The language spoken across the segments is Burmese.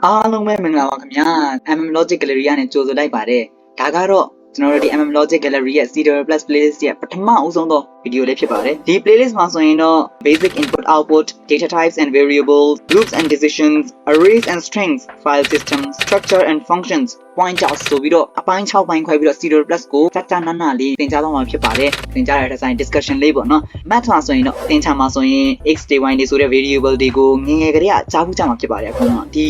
အားလုံးပဲမင်္ဂလာပါခင်ဗျာ MM Logic Gallery ကနေကြိုဆိုလိုက်ပါတယ်ဒါကတော့ကျွန်တော်တို့ဒီ MM Logic Gallery ရဲ့ Serial Plus Playlist ရဲ့ပထမအဦးဆုံးသောဗီဒီယိုလေးဖြစ်ပါတယ်ဒီ playlist မှာဆိုရင်တော့ basic input output data types and variables groups and decisions arrays and strings file systems structure and functions pointers ဆိုပြီးတော့အပိုင်း6ပိုင်းခွဲပြီးတော့ Serial Plus ကိုစကြနာနာလေးသင်ကြားသွားမှာဖြစ်ပါတယ်သင်ကြားရတဲ့ဆိုင် discussion လေးပေါ့နော် math မှာဆိုရင်တော့သင်ချာမှာဆိုရင် x day y day ဆိုတဲ့ variable တွေကိုငယ်ငယ်ကလေးကကြားဘူးကြမှာဖြစ်ပါတယ်အခုတော့ဒီ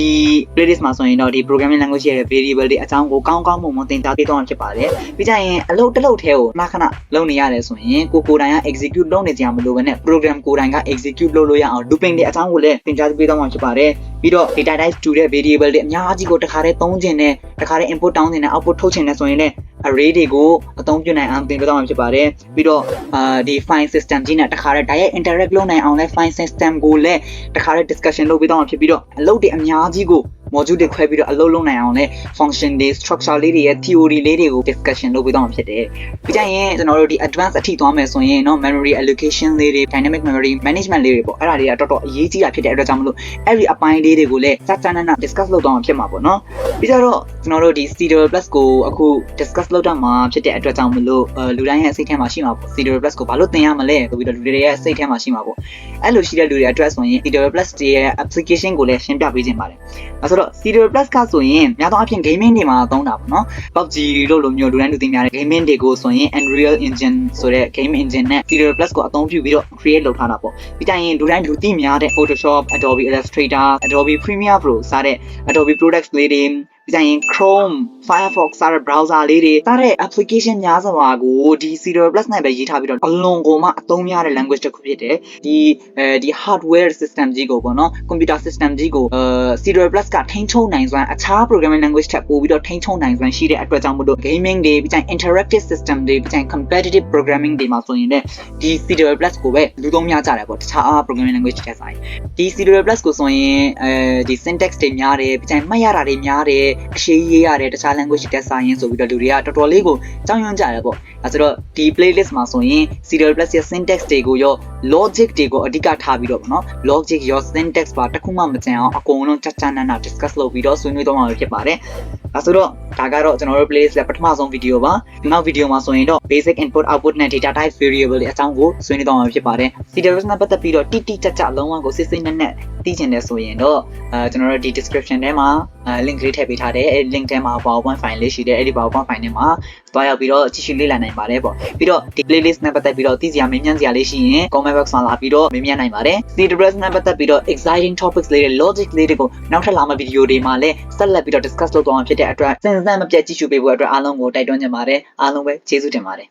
playlist မှာဆိုရင်တော့ဒီ programming language ရဲ့ variable တွေအကြောင်းကိုကောင်းကောင်းမွန်မွန်သင်ကြားပေးသွားမှာဖြစ်ပါတယ်ပြီးကြရင်အလုပ်တစ်လုပ်ထဲကိုခဏလုပ်နေရတယ်ဆိုရင်ကိုယ်တိုင်က execute လုပ်နေကြမလို့ပဲနဲ့ program ကိုယ်တိုင်က execute လုပ်လို့ရအောင် looping တွေအကြောင်းကိုလည်းသင်ကြားပေးသွားမှာဖြစ်ပါတယ်ပြီးတော့ data types တူတဲ့ variable တွေအများကြီးကိုတစ်ခါတည်းသုံးခြင်းနဲ့တစ်ခါတည်း input တောင်းခြင်းနဲ့ output ထုတ်ခြင်းနဲ့ဆိုရင်လည်း array တွေကိုအသုံးပြုနိုင်အောင်သင်ပေးသွားမှာဖြစ်ပါတယ်ပြီးတော့ဒီ file system ကြီးနဲ့တစ်ခါတည်း direct interact လုပ်နိုင်အောင်လည်း file system ကိုလည်းတစ်ခါတည်း discussion လုပ်ပေးသွားမှာဖြစ်ပြီးတော့အလုပ်တွေအများကြီးကိုmodule တွေခွဲပြီးတော့အလုပ်လုပ်နိုင်အောင်လည်း function တွေ structure လေးတွေရဲ့ theory လေးတွေကို discussion လုပ်ပေးသွားမှာဖြစ်တယ်ပြီးကြရင်ကျွန်တော်တို့ဒီ advanced အထိသွားမယ်ဆိုရင်เนาะ memory allocation လေးတွေ dynamic memory management လေးတွေပေါ့အဲ့ဒါတွေကတော်တော်အရေးကြီးတာဖြစ်တဲ့အတွက်ကြောင့်မလို့အဲ့ဒီအပိုင်းလေးတွေကိုလည်းစကြနာနာ discuss လုပ်သွားမှာဖြစ်မှာပေါ့เนาะပြီးကြတော့ကျွန်တော်တို့ဒီ Serial Plus ကိုအခု discuss လုပ်တော့မှာဖြစ်တဲ့အတွက်ကြောင့်မလို့လူတိုင်းရဲ့စိတ်ထဲမှာရှိမှာပေါ့ Serial Plus ကိုဘာလို့သင်ရမလဲဆိုပြီးတော့လူတွေရဲ့စိတ်ထဲမှာရှိမှာပေါ့အဲ့လိုရှိတဲ့လူတွေအတွက်ဆိုရင် Serial Plus ရဲ့ application ကိုလည်းရှင်းပြပေးခြင်းပါတယ်အဲ့ဆိုတော့Serial Plus ကဆိုရင်များသောအားဖြင့် gaming တွေမှာသုံးတာပေါ့နော် PUBG လို့လိုမျိုးလူတိုင်းလူသိများတဲ့ gaming တွေကိုဆိုရင် Unreal Engine ဆိုတဲ့ game engine နဲ့ Serial Plus ကိုအသုံးပြုပြီးတော့ create လုပ်ထားတာပေါ့ပြီးကြရင်လူတိုင်းလူသိများတဲ့ Photoshop Adobe Illustrator Adobe Premiere Pro စတဲ့ Adobe products လေးတွေပြီးကြရင် Chrome Firefox စတဲ့ browser လေးတွေစတဲ့ application များစွာကိုဒီ Serial Plus နဲ့ပဲရေးထားပြီးတော့အလွန်ကိုမှအသုံးများတဲ့ language တစ်ခုဖြစ်တယ်ဒီ hardware system ကြီးကိုပေါ့နော် computer system ကြီးကိုSerial Plus ကထိန်းချုပ်နိုင်စွမ်းအခြား programming language ထက်ပိုပြီးတော့ထိန်းချုပ်နိုင်စွမ်းရှိတဲ့အတွက်ကြောင့်မို့လို့ gaming တွေပြီးကြရင် interactive system တွေပြီးကြရင် competitive programming တွေမှာဆိုရင်လည်းဒီ Serial Plus ကိုပဲလူသုံးများကြတယ်ပေါ့တခြား programming language ထက်ဆိုင်ဒီ Serial Plus ကိုဆိုရင်ဒီ syntax တွေများတယ်ပြီးကြရင်မှတ်ရတာတွေများတယ်အရှိရေးရတယ်တခြား language တက်ဆိုင်ရင်ဆိုပြီးတော့လူတွေကတော်တော်လေးကိုကြောက်ရွံ့ကြတယ်ပေါ့အဲဆိုတော့ဒီ playlist မှာဆိုရင် Serial Plus ရဲ့ syntax တွေကိုရော logic တွေကိုအဓိကထားပြီးတော့ပေါ့နော် logic ရော syntax ပါတစ်ခုမှမကျန်အောင်အကုန်လုံးchắc chắnနာ discuss လုပ်ပြီးတော့ဆွေးနွေးသွားမှာဖြစ်ပါတယ်အဲဆိုတော့ဒါကတော့ကျွန်တော်တို့ playlist ရဲ့ပထမဆုံးဗီဒီယိုပါနောက်ဗီဒီယိုမှာဆိုရင်တော့ basic input output နဲ့ data type variable တွေအကြောင်းကိုဆွေးနွေးသွားမှာဖြစ်ပါတယ် Serial Plus နဲ့ပတ်သက်ပြီးတော့တိတိကျကျလုံးဝကိုစစ်စစ်နဲ့သိချင်တယ်ဆိုရင်တော့ကျွန်တော်တို့ဒီ description ထဲမှာlink လေးထည့်ပေးထားတယ်အဲ့ link ထဲမှာ PowerPoint file လေးရှိတယ်အဲ့ဒီ PowerPoint file ထဲမှာသွားရောက်ပြီးတော့ကြည့်ရှုလေ့လာနိုင်ပါတယ်ပေါ့ပြီးတော့ဒီ playlist နဲ့ပတ်သက်ပြီးတော့သိစရာမေးမြန်းစရာလေးရှိရင် comment box မှာလာပြီးတော့မေးမြန်းနိုင်ပါတယ် Serial Plus နဲ့ပတ်သက်ပြီးတော့ exciting topics လေးတွေ logic လေးတွေကိုနောက်ထပ်လာမယ့်ဗီဒီယိုတွေမှာလည်းဆက်လက်ပြီးတော့ discuss လုပ်သွားမှာဖြစ်တဲ့အတွက်စဉ်းစားမပြတ်ကြည့်ရှုပေးဖို့အတွက်အားလုံးကိုတိုက်တွန်းချင်ပါတယ်အားလုံးပဲကျေးဇူးတင်ပါတယ်